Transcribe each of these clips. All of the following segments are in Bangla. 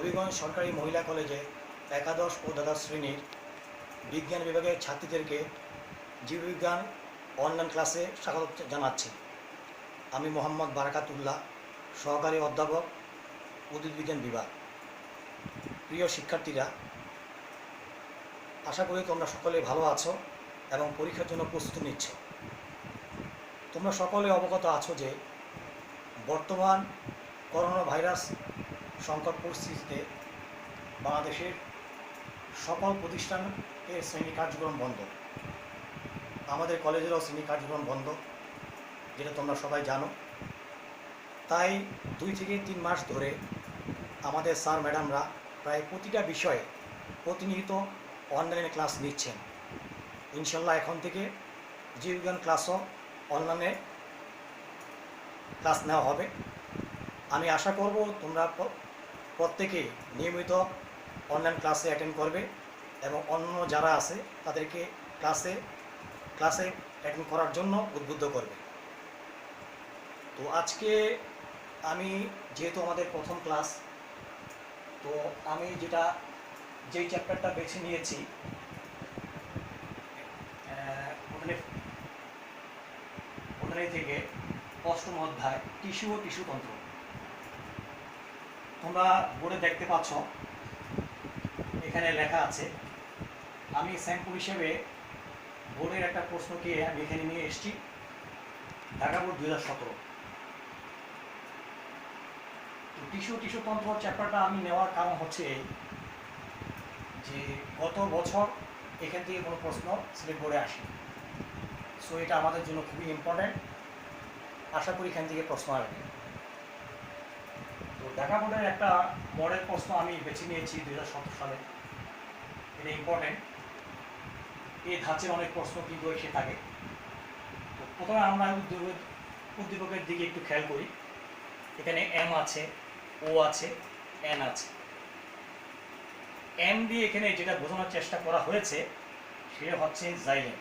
হবিগঞ্জ সরকারি মহিলা কলেজে একাদশ ও দ্বাদশ শ্রেণীর বিজ্ঞান বিভাগের ছাত্রীদেরকে জীববিজ্ঞান অনলাইন ক্লাসে স্বাগত জানাচ্ছি। আমি মোহাম্মদ বারাকাতুল্লাহ, সহকারী অধ্যাপক, উদ্ভিদবিজ্ঞান বিভাগ। প্রিয় শিক্ষার্থীরা, আশা করি তোমরা সকলে ভালো আছো এবং পরীক্ষার জন্য প্রস্তুতি নিচ্ছ। তোমরা সকলে অবগত আছো যে বর্তমান করোনা ভাইরাস সংকট পরিস্থিতিতে বাংলাদেশের সকল প্রতিষ্ঠানের শ্রেণী কার্যক্রম বন্ধ। আমাদের কলেজেরও শ্রেণী কার্যক্রম বন্ধ, যেটা তোমরা সবাই জানো। তাই 2 থেকে 3 মাস ধরে আমাদের স্যার ম্যাডামরা প্রায় প্রতিটা বিষয়ে প্রতিনিয়ত অনলাইনে ক্লাস নিচ্ছেন। ইনশাল্লাহ এখন থেকে জীববিজ্ঞান ক্লাসও অনলাইনে ক্লাস নেওয়া হবে। আমি আশা করব তোমরা প্রত্যেকে নিয়মিত অনলাইন ক্লাসে অ্যাটেন্ড করবে এবং অন্য যারা আছে তাদেরকে ক্লাসে অ্যাটেন্ড করার জন্য উদ্বুদ্ধ করবে। তো আজকে আমি যেহেতু আমাদের প্রথম ক্লাস, তো আমি যেই চ্যাপ্টারটা বেছে নিয়েছি ওখানে থেকে 8ম অধ্যায় টিস্যু ও টিস্যুতন্ত্র। তোমরা বোর্ডে দেখতে পাচ্ছ, এখানে লেখা আছে। আমি স্যাম্পল হিসেবে বোর্ডের একটা প্রশ্নকে আমি এখানে নিয়ে এসেছি, ঢাকা বোর্ড 2017। তো টিস্যুতন্ত্র চ্যাপ্টারটা আমি নেওয়ার কারণ হচ্ছে যে গত বছর এখান থেকে কোনো প্রশ্ন সিলেক্ট বোর্ডে আসে, সো এটা আমাদের জন্য খুবই ইম্পর্ট্যান্ট। আশা করি এখান থেকে প্রশ্ন আসবে। তো ঢাকা বোর্ডের একটা মডেল প্রশ্ন আমি বেছে নিয়েছি 2017 সালে। এটা ইম্পর্টেন্ট। এই ধাঁচের অনেক প্রশ্ন কিন্তু এসে থাকে। তো প্রথমে আমরা উদ্দীপকের দিকে একটু খেয়াল করি। এখানে এম আছে, ও আছে, এন আছে। এম দিয়ে এখানে যেটা বোঝানোর চেষ্টা করা হয়েছে সেটা হচ্ছে জাইলেম,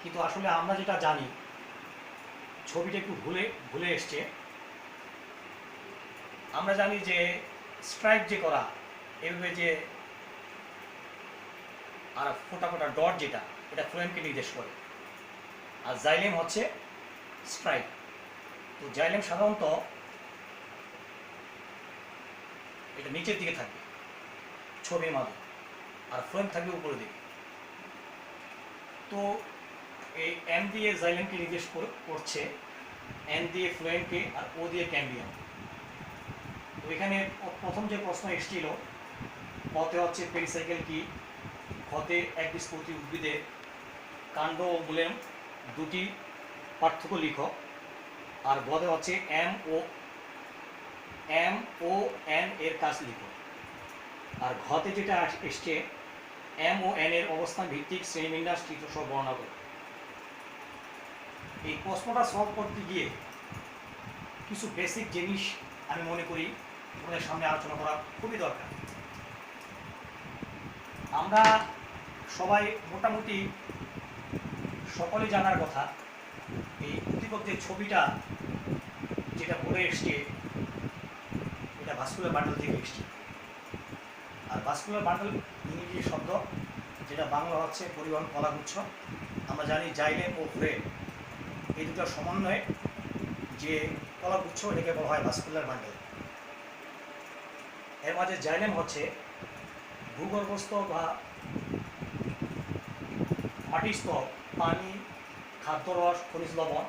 কিন্তু আসলে আমরা যেটা জানি, ছবিটা একটু ভুলে এসছে। আমরা জানি যে স্ট্রাইপ যে করা, এভাবে যে আর ফোটা ফোটা ডট, যেটা এটা ফ্লোয়েমকে নির্দেশ করে, আর জাইলেম হচ্ছে স্ট্রাইপ। তো জাইলেম সাধারণত এটা নিচের দিকে থাকবে ছবির মাঝে, আর ফ্লোয়েম থাকবে উপরের দিকে। তো এই এম দিয়ে জাইলেমকে নির্দেশ করছে, এন দিয়ে ফ্লোয়েমকে, আর ও দিয়ে ক্যাম্বিয়াম। তো এখানে প্রথম যে প্রশ্ন এসেছিল, কতে হচ্ছে পেরিসাইকেল কি, ক্ষতে একবীজপত্রী উদ্ভিদের কাণ্ড ও মূলের দুটি পার্থক্য লিখো, আর গদে হচ্ছে এম ও এন এর কাজ লিখো। আর ঘতে যেটা এসছে, এম ও এন এর অবস্থান ভিত্তিক শ্রেণীবিন্যাস চিত্র সহ বর্ণনা করো। এই প্রশ্নটা সলভ করতে গিয়ে কিছু বেসিক জিনিস আমি মনে করি তোমাদের সামনে আলোচনা করা খুবই দরকার। আমরা সবাই মোটামুটি সকলে জানার কথা, এই উদ্দীপক যে ছবিটা যেটা বলে এসছে, এটা ভাস্কুলার বান্ডল থেকে এসছে। আর ভাস্কুলার বান্ডল ইংরেজি শব্দ, যেটা বাংলা হচ্ছে পরিবহন কলাগুচ্ছ। আমরা জানি জাইলেম ও ফ্লোয়েম এই দুটোর সমন্বয়ে যে কলাগুচ্ছ, এটাকে বলা হয় ভাস্কুলার বান্ডল। এর মাঝে জাইলেম হচ্ছে ভূগর্ভস্থ বা মাটির স্তর, পানি, খাদ্যরস, খনিজ লবণ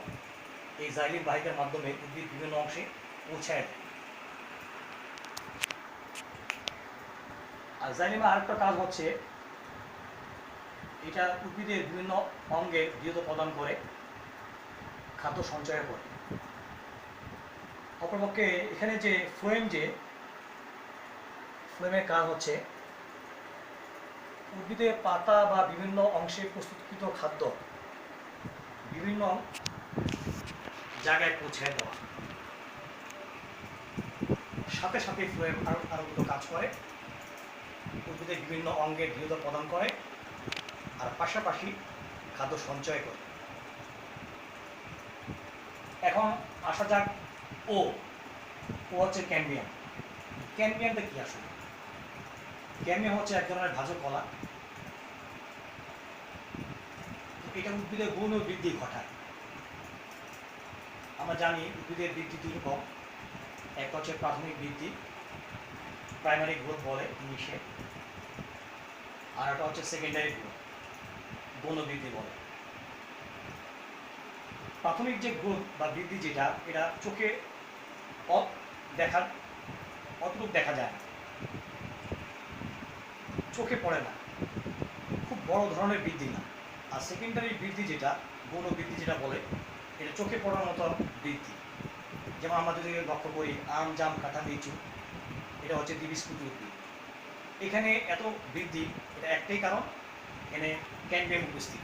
এই জাইলেম বাহিকার মাধ্যমে উদ্ভিদ বিভিন্ন অংশে পৌঁছায় দেয়। আর জাইলেমের আরেকটা কাজ হচ্ছে, এটা উদ্ভিদের বিভিন্ন অঙ্গে দৃঢ়তা প্রদান করে, খাদ্য সঞ্চয় করে। অপরপক্ষে এখানে যে ফ্লোয়েমের কাজ হচ্ছে উদ্ভিদের পাতা বা বিভিন্ন অংশে প্রস্তুতকৃত খাদ্য বিভিন্ন জায়গায় পৌঁছায় দেওয়া। সাথে সাথে ফ্লোয়েম আরো দুটো কাজ করে, উদ্ভিদের বিভিন্ন অঙ্গে দৃঢ়তা প্রদান করে, আর পাশাপাশি খাদ্য সঞ্চয় করে। এখন আসা যাক ও হচ্ছে ক্যাম্বিয়াম। ক্যাম্বিয়ামটা কি আসলে? ক্যাম্বিয়াম হচ্ছে এক ধরনের ভাজক কলা। এটা উদ্ভিদের গৌণ বৃদ্ধি ঘটায়। আমরা জানি উদ্ভিদের বৃদ্ধি দুই রকম, একটা হচ্ছে প্রাথমিক বৃদ্ধি, প্রাইমারি গ্রোথ বলে ইংলিশে, আর একটা হচ্ছে সেকেন্ডারি গ্রোথ, গৌণ বৃদ্ধি বলে। প্রাথমিক যে গ্রোথ বা বৃদ্ধি যেটা, এটা চোখে অতটুকু দেখা যায় না, চোখে পড়ে না, খুব বড় ধরনের বৃদ্ধি না। আর সেকেন্ডারি বৃদ্ধি যেটা, গৌণ বৃদ্ধি যেটা বলে, এটা চোখে পড়ার মতো বৃদ্ধি। যেমন আমরা যদি লক্ষ্য করি আম, জাম, কাঁঠাল, লিচু, এটা হচ্ছে দ্বিবীজপত্রী উদ্ভিদ। এখানে এত বৃদ্ধি, এটা একটাই কারণ, এখানে ক্যাম্বিয়াম উপস্থিত।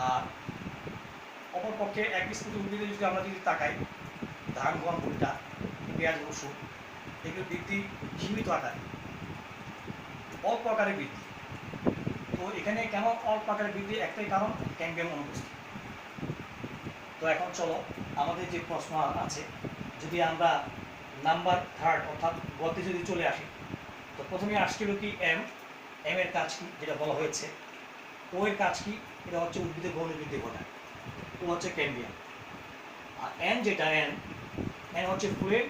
আর অপরপক্ষে একবীজপত্রী উদ্ভিদে যদি আমরা তাকাই, ধান, গম, ভুট্টা, পেঁয়াজ, রসুন, এগুলোর বৃদ্ধি সীমিত আকারে, অল্প আকারে বৃদ্ধি। তো এখানে কেন অল্প আকারে বৃদ্ধি? একটাই কারণ, ক্যাম্বিয়াম অনুপস্থিত। তো এখন চলো আমাদের যে প্রশ্ন আছে, যদি আমরা নাম্বার থার্ড অর্থাৎ গতে যদি চলে আসি, তো প্রথমে আসছিল কি এম এর কাজ কি যেটা বলা হয়েছে, ও এর কাজ কি, এটা হচ্ছে উদ্ভিদের গৌণ বৃদ্ধি ঘটায়, ও হচ্ছে ক্যাম্বিয়াম। আর এন যেটা এন হচ্ছে ফ্লুয়েড,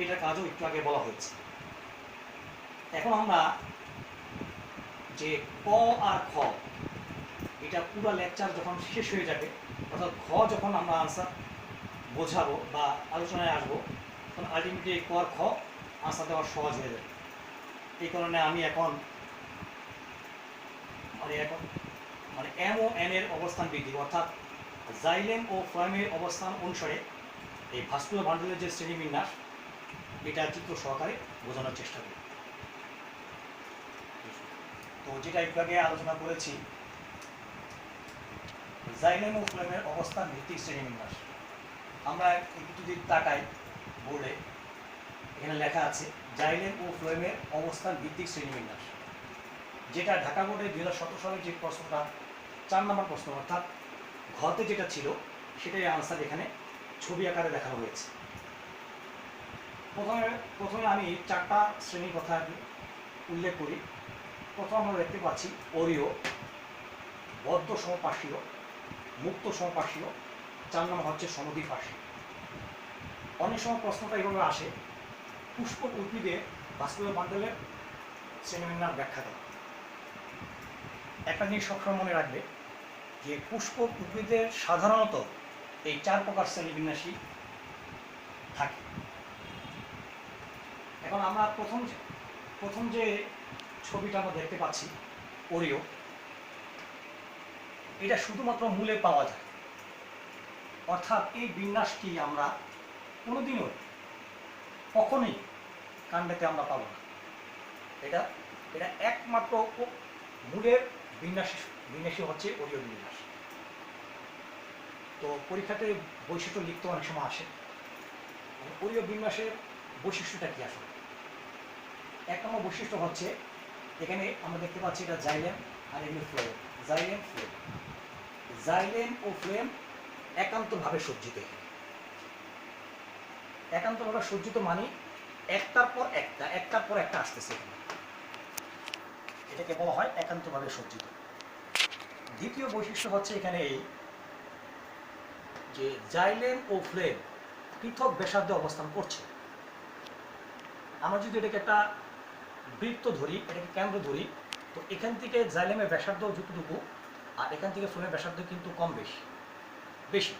এটার কাজও একটু আগে বলা হয়েছে। এখন আমরা যে ক আর খ, এটা পুরো লেকচার যখন শেষ হয়ে যাবে, অর্থাৎ খ যখন আমরা আনসার বোঝাবো বা আলোচনায় আসবো, তখন আলটিমেটলি ক আর খ আনসার দেওয়া সহজ হয়ে যাবে। এই কারণে আমি এখন এম ও এন এর অবস্থান বৃদ্ধি, অর্থাৎ জাইলেম ও ফ্লোয়েমের অবস্থান অনুসারে এই ভাস্কুলার বান্ডলের যে শ্রেণীবিন্যাস, এটা চিত্র সহকারে বোঝানোর চেষ্টা করি। তো যেটা একটু আগে আলোচনা করেছি, জাইলেম ও ফ্লোয়েমের অবস্থান ভিত্তিক শ্রেণীবিন্যাস, আমরা একটু যদি তাকাই বোর্ডে, এখানে লেখা আছে জাইলেম ও ফ্লোয়েমের অবস্থান ভিত্তিক শ্রেণীবিন্যাস, যেটা ঢাকা বোর্ডে 2017 সালের যে প্রশ্নটা 4 নম্বর প্রশ্ন, অর্থাৎ ঘতে যেটা ছিল সেটাই আনসার এখানে ছবি আকারে দেখানো হয়েছে। প্রথমে আমি 4টা শ্রেণীর কথা উল্লেখ করি। প্রথম আমরা দেখতে পাচ্ছি অরীয়, বদ্ধ সমপার্শ্বীয়, মুক্ত সমপার্শ্বীয়, 4 নম্বর হচ্ছে সমদ্বিপার্শ্বীয়। অনেক সময় প্রশ্নটা এইভাবে আসে, পুষ্পক উদ্ভিদে ভাস্কুলার বান্ডলের শ্রেণীবিন্যাস ব্যাখ্যা দেয়। একটা জিনিস সবসময় মনে রাখবে যে পুষ্পক উদ্ভিদের সাধারণত এই 4 প্রকার শ্রেণীবিন্যাসই থাকে। এখন আমরা প্রথম যে ছবিটা আমরা দেখতে পাচ্ছি অরীয়, এটা শুধুমাত্র মূলে পাওয়া যায়, অর্থাৎ এই বিন্যাসটি আমরা কোনোদিনও কখনোই কাণ্ডেতে আমরা পাবো না। এটা একমাত্র মূলের বিন্যাসই হচ্ছে অরীয় বিন্যাস। তো পরীক্ষাতে বৈশিষ্ট্য লিখতে অনেক সময় আসে, অরীয় বিন্যাসের বৈশিষ্ট্যটা কি আসলে? 1 নম্বর বৈশিষ্ট্য হচ্ছে, এখানে আমরা দেখতে পাচ্ছি এটা জাইলেম আর এমনি ফ্লোয়েম, জাইলেম ও ফ্লোয়েম একান্তভাবে সজ্জিত। একান্তভাবে সজ্জিত মানে একটার পর একটা আসতেছে, এটাকে বলা হয় একান্তভাবে সজ্জিত। দ্বিতীয় বৈশিষ্ট্য হচ্ছে এখানে এই যে জাইলেম ও ফ্লোয়েম পৃথক ব্যাসার্ধে অবস্থান করছে। আমরা যদি এটাকে একটা বৃত্ত ধরি, এটাকে কেন্দ্র ধরি, তো এখান থেকে জাইলেমের ব্যাসার্ধ যতটুকু, আর এখান থেকে ফ্লোয়েমের ব্যাসার্ধ কিন্তু কম বেশি।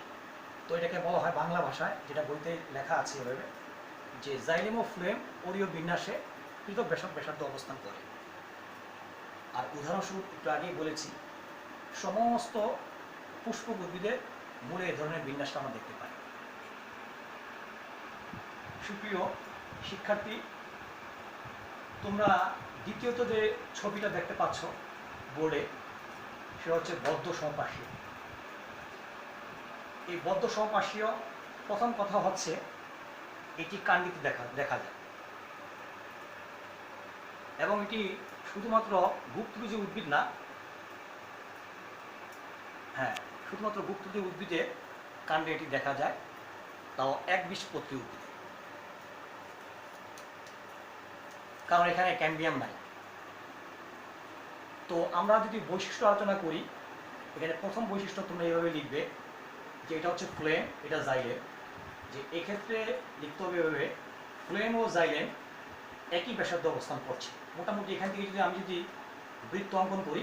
তো এটাকে বলা হয় বাংলা ভাষায়, যেটা বইতে লেখা আছে এভাবে, যে জাইলেম ও ফ্লোয়েম অরীয় বিন্যাসে পৃথক ব্যাসার্ধ অবস্থান করে। আর উদাহরণস্বরূপ একটু আগেই বলেছি, সমস্ত পুষ্পক উদ্ভিদের মূলে এ ধরনের বিন্যাসটা আমরা দেখতে পাই। সুপ্রিয় শিক্ষার্থী, তোমরা দ্বিতীয়ত যে ছবিটা দেখতে পাচ্ছ বোর্ডে, সেটা হচ্ছে বদ্ধ সমপার্শ্বীয়। এই বদ্ধ সমপার্শ্বীয়, প্রথম কথা হচ্ছে এটি কাণ্ডিতে দেখা যায়, এবং এটি শুধুমাত্র গুপ্তবীজী উদ্ভিদ না, শুধুমাত্র গুপ্তবীজী উদ্ভিদে কাণ্ডে এটি দেখা যায়, তাও একবীজপত্রী উদ্ভিদে। কারণ এখানে ক্যাম্বিয়াম নাই। তো আমরা যদি বৈশিষ্ট্য আলোচনা করি, এখানে প্রথম বৈশিষ্ট্য তোমরা এইভাবে লিখবে যে এটা হচ্ছে ফ্লেম, এটা জাইলেম। যে এক্ষেত্রে লিখতে হবে এভাবে, ফ্লেম ও জাইলেম একই ব্যাসার্ধে অবস্থান করছে। মোটামুটি এখান থেকে যদি আমি যদি বৃত্ত অঙ্কন করি,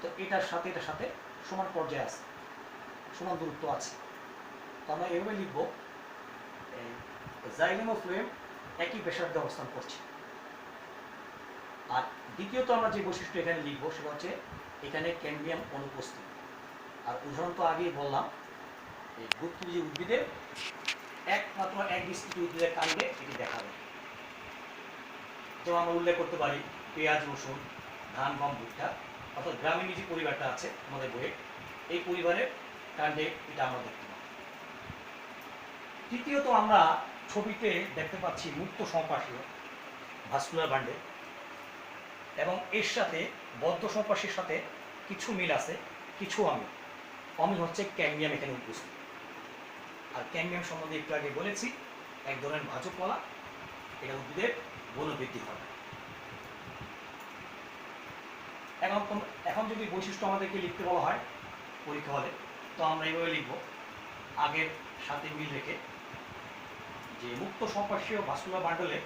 তো এটার সাথে সমান পর্যায়ে আছে, সমান দূরত্ব আছে। তো আমরা এভাবে লিখব, জাইলেম ও ফ্লেম একই ব্যাসার্ধে অবস্থান করছে। আর দ্বিতীয়ত আমরা যে বৈশিষ্ট্য এখানে লিখব সেটা হচ্ছে এখানে ক্যাম্বিয়াম অনুপস্থিত। আর উদাহরণ তো আগেই বললাম, এই গুপ্তবীজী উদ্ভিদের একমাত্র একবীজপত্রী উদ্ভিদের কাণ্ডে এটি দেখা যায়। যেমন আমরা উল্লেখ করতে পারি পেঁয়াজ, রসুন, ধান, গম, ভুট্টা, অর্থাৎ গ্রামীণ যে পরিবারটা আছে আমাদের বইয়ে, এই পরিবারের কাণ্ডে এটা আমরা দেখতে পাই। তৃতীয়ত আমরা ছবিতে দেখতে পাচ্ছি মুক্ত সংপার্শ্বীয় ভাস্কুলার বান্ডেল, এবং এর সাথে বদ্ধ সংপার্শ্বীর সাথে কিছু মিল আছে, কিছু অমিল। অমিল হচ্ছে ক্যাম্বিয়াম এখানে উপস্থিত। আর ক্যাম্বিয়াম সম্বন্ধে একটু আগে বলেছি, এক ধরনের ভাজক কলা, এটা উদ্ভিদের বনবৃদ্ধি করে। এখন যদি বৈশিষ্ট্য আমাদেরকে লিখতে বলা হয় পরীক্ষা হলে, তো আমরা এইভাবে লিখব, আগের সাথে মিল রেখে, যে মুক্ত সংপার্শ্বীয় ভাস্কুলার বান্ডলে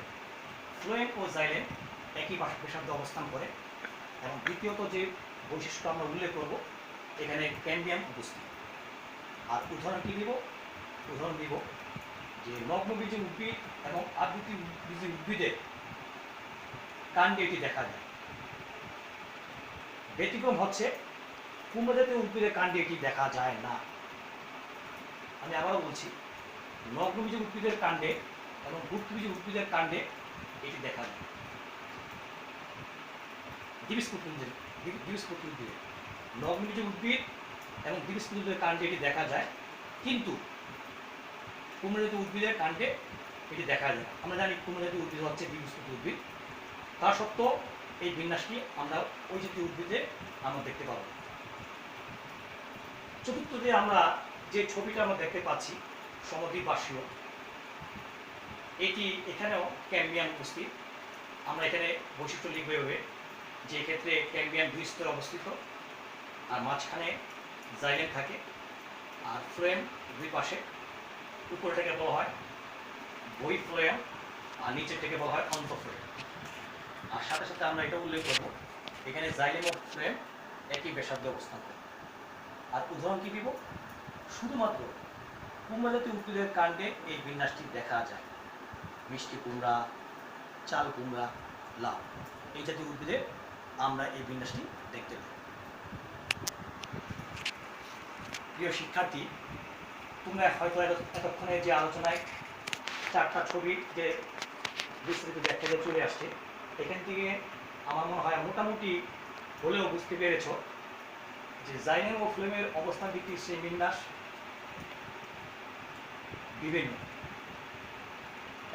ফ্লোয়েম ও জাইলেম একই ব্যাসার্ধে অবস্থান করে। এবং দ্বিতীয়ত যে বৈশিষ্ট্য আমরা উল্লেখ করব, এখানে ক্যাম্বিয়াম উপস্থিত। আর উদাহরণ কী দিব? উদাহরণ দিব যে নগ্নবীজী উদ্ভিদ এবং আবৃতবীজী উদ্ভিদের কাণ্ডে এটি দেখা যায়। ব্যতিক্রম হচ্ছে কুমড়া জাতীয় উদ্ভিদের কাণ্ডে এটি দেখা যায় না। আমি আবারও বলছি, নগ্নবীজী উদ্ভিদের কাণ্ডে এবং গুপ্তবীজী উদ্ভিদের কাণ্ডে এটি দেখা যায়। দ্বিবীজপত্রী উদ্ভিদে নগ্নবীজী উদ্ভিদ এবং দ্বিবীজপত্রী উদ্ভিদের কাণ্ডে এটি দেখা যায়, কিন্তু কুমড়া জাতীয় উদ্ভিদের কাণ্ডে এটি দেখা যায়। আমরা জানি কুমড়া জাতীয় উদ্ভিদ হচ্ছে দ্বিবীজপত্রী উদ্ভিদ, তা সত্ত্বেও এই বিন্যাসটি আমরা ওই জাতীয় উদ্ভিদে আমরা দেখতে পাবো। চতুর্থ যে আমরা যে ছবিটা আমরা দেখতে পাচ্ছি সমদ্বিপার্শ্বীয়, এটি এখানেও ক্যাম্বিয়াম উপস্থিত। আমরা এখানে বৈশিষ্ট্য লিখব এভাবে, যে ক্ষেত্রে ক্যাম্বিয়াম দুই স্তরে অবস্থিত, আর মাঝখানে জাইলেম থাকে, আর ফ্লোয়েম দুই পাশে। উপরেটাকে বলা হয় বহি ফ্লোয়েম, আর নিচেরটাকে বলা হয় অন্তঃফ্লোয়েম। আর সাথে সাথে আমরা এটা উল্লেখ করব, এখানে জাইলেম ও ফ্লোয়েম একই ব্যাসার্ধে অবস্থান করে। আর উদাহরণ কি দিব? শুধুমাত্র কুমড়া জাতীয় উদ্ভিদের কাণ্ডে এই বিন্যাসটি দেখা যায়। মিষ্টি কুমড়া, চাল কুমড়া, লাউ, এই জাতীয় উদ্ভিদে আমরা এই বিন্যাসটি দেখতে পাই। প্রিয় শিক্ষার্থী, তোমরা হয়তো এতক্ষণে যে আলোচনায় চারটা ছবি যে বিস্তারিত ব্যাখ্যা চলে আসছে, এখান থেকে আমার মনে হয় মোটামুটি হলেও বুঝতে পেরেছ যে জাইলেম ও ফ্লোয়েমের অবস্থান ভিত্তিক সেই বিন্যাস বিভিন্ন,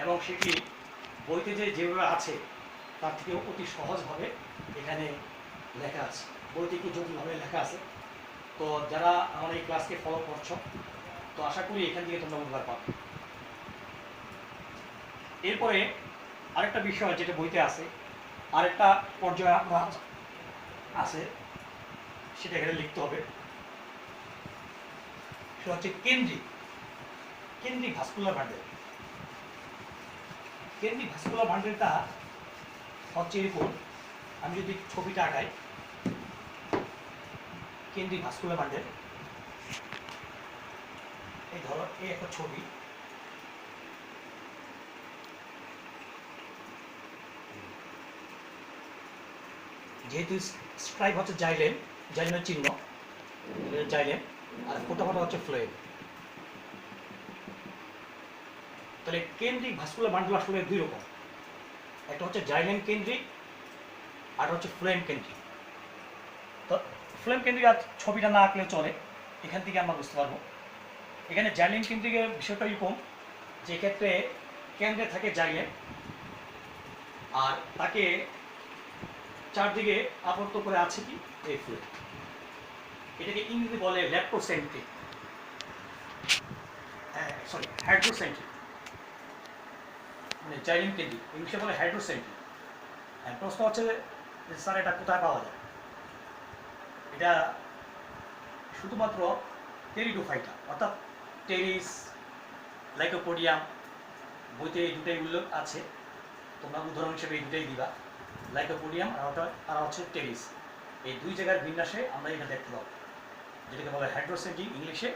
এবং সেটি বইতে যেভাবে আছে তার থেকে অতি সহজভাবে এখানে লেখা আছে। বইতে একটু জটিলভাবে লেখা আছে। তো যারা আমার এই ক্লাসকে ফলো করছো, তো আশা করি এখান থেকে তোমরা উপকার পাবে। এরপরে আরেকটা বিষয় যেটা বইতে আছে, আরেকটা পর্যায়ে আছে, সেটা এখানে লিখতে হবে। সেটা হচ্ছে কেন্দ্রিক ভাস্কুলার বান্ডেল। কেন্দ্রিক ভাস্কুলার বান্ডেলটা হচ্ছে এরকম, আমি যদি ছবিটা আঁকাই, কেন্দ্রিক ভাস্কুলার বান্ডেল, এই ধরো এই একটা ছবি, যেহেতু স্ট্রাইপ হচ্ছে জাইলেমের চিহ্ন, জাইলেম, আর ফোটা হচ্ছে ফ্লোয়েম। তাহলে কেন্দ্রিক ভাস্কুলার বান্ডেল আসলে দুই রকম, একটা হচ্ছে জাইলেম কেন্দ্রিক, আর হচ্ছে ফ্লোয়েম কেন্দ্রিক। তো ফ্লোয়েম কেন্দ্রিক আর ছবিটা না আঁকলে চলে, এখান থেকে আমরা বুঝতে পারবো। এখানে জাইলেম কেন্দ্রিকের বিষয়টা এরকম, যে ক্ষেত্রে কেন্দ্রে থাকে জাইলেম, আর তাকে চারদিকে আবদ্ধ করে আছে কি এই ফ্লোয়েম। এটাকে ইংরেজি বলে ল্যাপ্টোসেন্ট্রিক, হাইড্রোসেন্ট্রিক, মানে জাইলেম কেন্দ্রিক, ইংলিশে বলে হাইড্রোসেন্ট্রিক। প্রশ্ন হচ্ছে যে স্যার এটা কোথায় পাওয়া যায়? এটা শুধুমাত্র টেরিডোফাইটা অর্থাৎ টেরিস, লাইকোপোডিয়াম, বইতে এই দুটাই উল্লেখ আছে, তোমরা উদাহরণ হিসেবে এই দুটাই দিবা, লাইকোপোডিয়াম আর হচ্ছে টেরিস। এই দুই জায়গার বিন্যাসে আমরা এটা দেখতে পাবো, যেটাকে বলে হাইড্রোসেন্টিক ইংলিশে,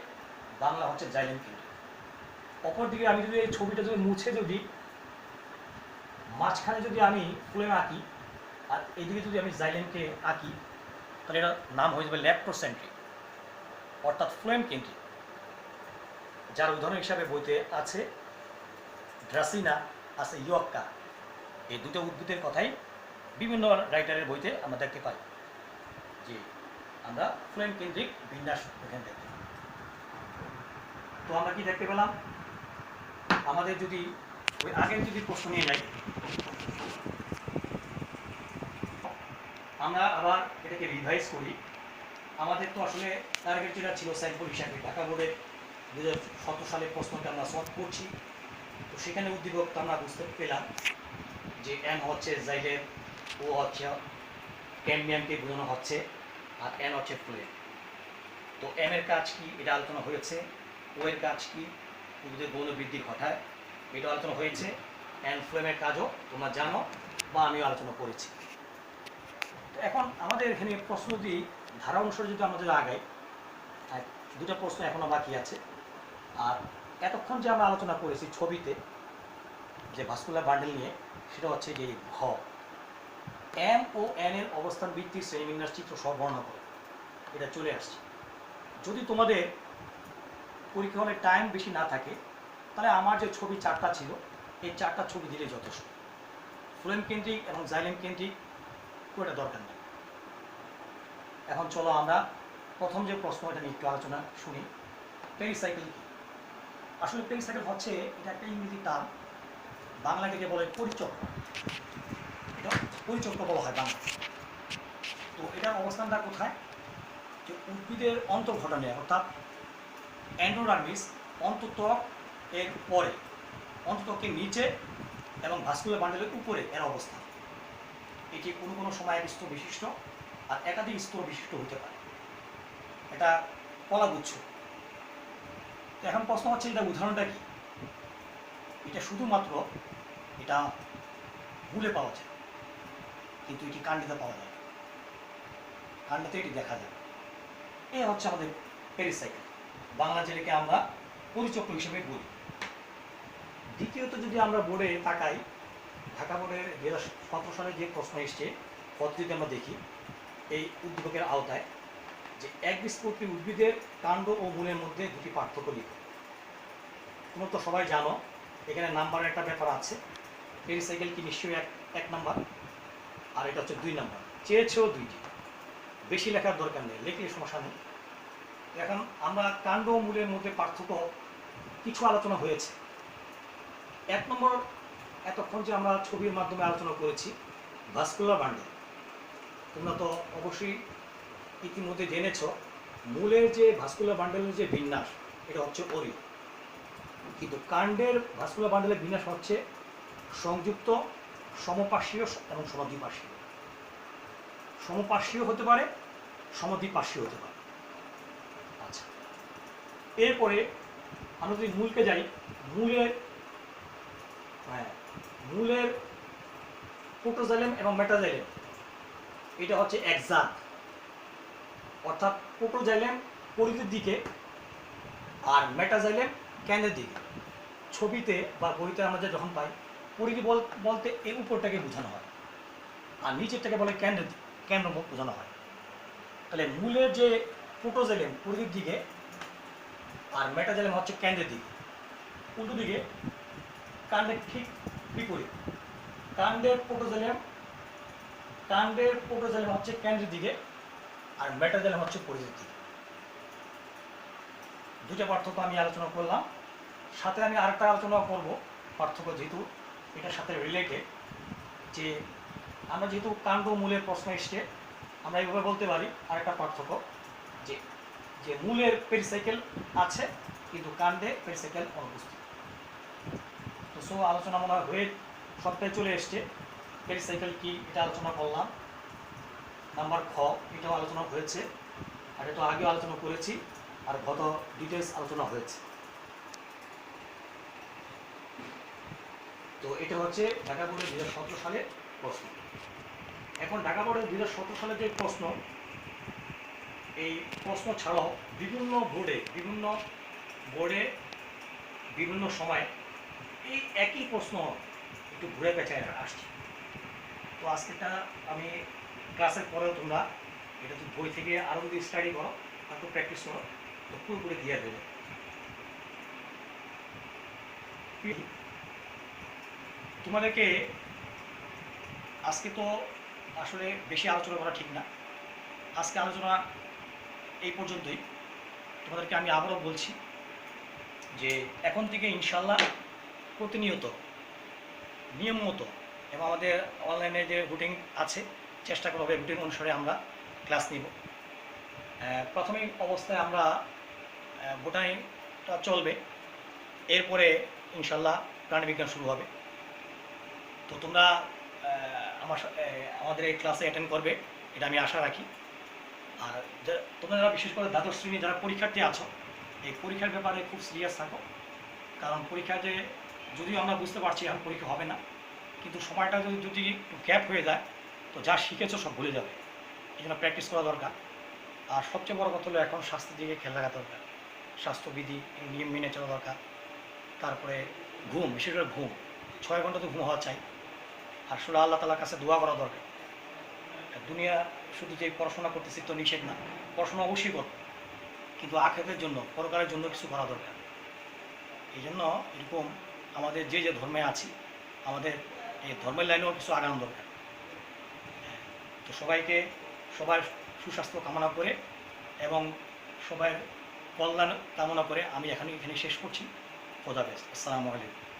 বাংলা হচ্ছে জাইলেম কেন্দ্রিক। অপরদিকে আমি যদি এই ছবিটা যদি মুছে যদি মাঝখানে যদি আমি ফ্লোয়েম আঁকি আর এইদিকে যদি আমি জাইলেমকে আঁকি, তাহলে এটার নাম হয়ে যাবে ল্যাপ্টোসেন্ট্রিক অর্থাৎ ফ্লোয়েম কেন্দ্রিক, যার উদাহরণ হিসাবে বইতে আছে ড্রাসিনা, আছে ইয়ক্কা। এই দুটো উদ্ভিদের কথাই বিভিন্ন রাইটারের বইতে আমরা দেখতে পাই যে আমরা ফ্লোয়েম কেন্দ্রিক বিন্যাস এখানে দেখতে পাই। তো আমরা কি দেখতে পেলাম? আমাদের যদি ওই আগের যদি প্রশ্ন নিয়ে যাই, আমরা আবার এটাকে রিভাইজ করি। আমাদের তো আসলে টার্গেট যেটা ছিল স্যাম্পল হিসাবে ঢাকা বোর্ডের 2017 সালের প্রশ্নটা আমরা সলভ করছি। তো সেখানে উদ্দীপকটা আমরা বুঝতে পেলাম যে এম হচ্ছে জাইলেম, ও হচ্ছে ক্যাডমিয়ামকে বোঝানো হচ্ছে, আর এন হচ্ছে ফ্লোয়েম। তো এম এর কাজ কি এটা আলোচনা হয়েছে, ও এর কাজ কি উদ্ভিদের গৌণ বৃদ্ধি ঘটায় এটা আলোচনা হয়েছে, এন ফ্লোয়েমের কাজও তোমরা জানো বা আমিও আলোচনা করেছি। তো এখন আমাদের এখানে প্রশ্ন যদি ধারা অনুসারে যদি আমাদের আগাই, দুটো প্রশ্ন এখনো বাকি আছে। আর এতক্ষণ যে আমরা আলোচনা করেছি ছবিতে যে ভাস্কুলার বান্ডেল নিয়ে, সেটা হচ্ছে যে ঘ, এম ও এন এর অবস্থান ভিত্তিক শ্রেণীবিন্যাস চিত্র সহ বর্ণনা করে, এটা চলে আসছে। যদি তোমাদের পরীক্ষা হলে টাইম বেশি না থাকে, তাহলে আমার যে ছবি চারটা ছিল এই চারটা ছবি দিলে যথেষ্ট। ফ্লোয়েম কেন্দ্রিক এবং জাইলেম কেন্দ্রিক কোনটা দরকার নেই। এখন চলো আমরা প্রথম যে প্রশ্ন এটা নিয়ে একটু আলোচনা শুনি। পেরিসাইকেল কি? আসলে পেরিসাইকেল হচ্ছে এটা একটা ইংরেজি টার্ম, বাংলা থেকে বলে পরিচক্র, এটা পরিচক্র বলা হয় বাংলা। তো এটার অবস্থানটা কোথায়? যে উদ্ভিদের অন্তর্ঘটনে অর্থাৎ এন্ডোডার্মিস অন্তঃত্বক এর পরে, অন্তঃত্বকের নিচে এবং ভাস্কুলার বান্ডেলের উপরে এর অবস্থান। এটি কোনো কোনো সময় এক স্তর বিশিষ্ট আর একাধিক স্তর বিশিষ্ট হতে পারে। এটা কলাগুচ্ছ। তো এখন প্রশ্ন হচ্ছে এটা উদাহরণটা কি? এটা শুধুমাত্র এটা মূলে পাওয়া যায়, কিন্তু এটি কাণ্ডেতে পাওয়া যায়, কাণ্ডেতে এটি দেখা যায়। এ হচ্ছে আমাদের পেরিসাইকেল, বাংলা যেটাকে আমরা পরিচক্র হিসেবে বলি। দ্বিতীয়ত যদি আমরা বোর্ডে তাকাই, ঢাকা বোর্ডের 2017 সালে যে প্রশ্ন এসছে পদ্ধতিতে আমরা দেখি এই উদ্দীপকের আওতায় যে একবীজপত্রী উদ্ভিদের কাণ্ড ও মূলের মধ্যে দুটি পার্থক্য লিখো। তোমরা তো সবাই জানো এখানে নাম্বারের একটা ব্যাপার আছে। পেরিসাইকেল কি নিশ্চয়ই এক নাম্বার, আর এটা হচ্ছে 2 নাম্বার। চেয়েছেও 2টি, বেশি লেখার দরকার নেই, লেখলে সমস্যা নেই। এখন আমরা কাণ্ড ও মূলের মধ্যে পার্থক্য কিছু আলোচনা হয়েছে। 1 নম্বর, এতক্ষণ যে আমরা ছবির মাধ্যমে আলোচনা করেছি ভাস্কুলার বান্ডেল, তোমরা তো অবশ্যই ইতিমধ্যে জেনেছ মূলের যে ভাস্কুলার বান্ডেলের যে বিন্যাস এটা হচ্ছে ওরিও, কিন্তু কাণ্ডের ভাস্কুলার বান্ডেলের বিন্যাস হচ্ছে সংযুক্ত, সমপার্শ্বীয় এবং সমদ্বিপার্শ্বীয়। সমপার্শ্বীয় হতে পারে, সমদ্বিপার্শ্বীয় হতে পারে। আচ্ছা, এরপরে আমরা যদি মূলকে যাই, মূলের প্রোটোজাইলেম এবং মেটাজাইলেম এটা হচ্ছে একজাত, অর্থাৎ প্রোটোজাইলেম পরিধির দিকে আর মেটাজাইলেম কেন্দ্রের দিকে। ছবিতে বা বইতে আমরা যখন পাই পরিধি বলতে এই উপরটাকে বোঝানো হয় আর নিচেরটাকে বলে কেন্দ্র বোঝানো হয়। তাহলে মূলের যে প্রোটোজাইলেম পরিধির দিকে আর মেটাজাইলেম হচ্ছে কেন্দ্রের দিকে। উল্টো দিকে কাণ্ডের ঠিক বিপরীত, কাণ্ডের প্রোটোজাইলেম হচ্ছে কেন্দ্রের দিকে আর মেটাজাইলেম হচ্ছে পরিধির দিকে। দুটো পার্থক্য আমি আলোচনা করলাম, সাথে আমি আরেকটা আলোচনা করব পার্থক্য, যেহেতু এটার সাথে রিলেটেড। যে আমরা যেহেতু কাণ্ড মূলের প্রশ্ন এসছে, আমরা এইভাবে বলতে পারি আরেকটা পার্থক্য যে যে মূলের পেরিসাইকেল আছে কিন্তু কাণ্ডে পেরিসাইকেল অনুপস্থিত। তো আলোচনা মনে হয় হয়ে সবটাই চলে এসছে। পেরিসাইকেল কি এটা আলোচনা করলাম। নাম্বার খ এটাও আলোচনা হয়েছে, আর এটা আগেও আলোচনা করেছি, আর গত ডিটেলস আলোচনা হয়েছে। তো এটা হচ্ছে ঢাকা বোর্ডের 2017 সালের প্রশ্ন। এখন ঢাকা বোর্ডের 2017 সালের যে প্রশ্ন, এই প্রশ্ন ছাড়াও বিভিন্ন বোর্ডে বিভিন্ন সময় এই একই প্রশ্ন একটু ঘুরে পেঁচায় আসছে। তো আজকেটা আমি ক্লাসের পরেও তোমরা এটা তো বই থেকে আরও যদি স্টাডি করো, একটু প্র্যাকটিস করো, তো পুরোপুরি ক্লিয়ার হয়ে যাবে। তোমাদেরকে আজকে তো আসলে বেশি আলোচনা করা ঠিক না, আজকে আলোচনা এই পর্যন্তই। তোমাদেরকে আমি আবারও বলছি যে এখন থেকে ইনশাল্লাহ প্রতিনিয়ত নিয়ম মতো এবং আমাদের অনলাইনে যে রুটিন আছে চেষ্টা করা হবে রুটিন অনুসারে আমরা ক্লাস নিব। প্রাথমিক অবস্থায় আমরা বোটানিটা চলবে, এরপরে ইনশাল্লাহ প্রাণীবিজ্ঞান শুরু হবে। তো তোমরা আমাদের এই ক্লাসে অ্যাটেন্ড করবে এটা আমি আশা রাখি। আর তোমরা যারা বিশেষ করে দ্বাদশ শ্রেণী যারা পরীক্ষার্থী আছো, এই পরীক্ষার ব্যাপারে খুব সিরিয়াস থাকো, কারণ পরীক্ষা যে যদিও আমরা বুঝতে পারছি এখন পরীক্ষা হবে না, কিন্তু সময়টা যদি একটু গ্যাপ হয়ে যায় তো যা শিখেছো সব ভুলে যাবে। এই জন্য প্র্যাকটিস করা দরকার। আর সবচেয়ে বড় কথা হলো এখন স্বাস্থ্যের দিকে খেয়াল রাখা দরকার, স্বাস্থ্যবিধি নিয়ম মেনে চলা দরকার। তারপরে ঘুম, বিশেষ করে ঘুম 6 ঘন্টা তো ঘুম হওয়া চাই। আর আসলে আল্লাহ তালার কাছে দোয়া করা দরকার। দুনিয়া শুধু যে পড়াশোনা করতেছি তো নিষেধ না, পড়াশোনা অবশ্যই করো, কিন্তু আখিরাতের জন্য পরকালের জন্য কিছু করা দরকার। এই জন্য এরকম আমাদের যে ধর্মে আছি আমাদের এই ধর্মের লাইনেও কিছু আগানো দরকার। তো সবার সুস্বাস্থ্য কামনা করে এবং সবার কল্যাণ কামনা করে আমি এখানে শেষ করছি। খোদা হাফেজ। আসসালামু আলাইকুম।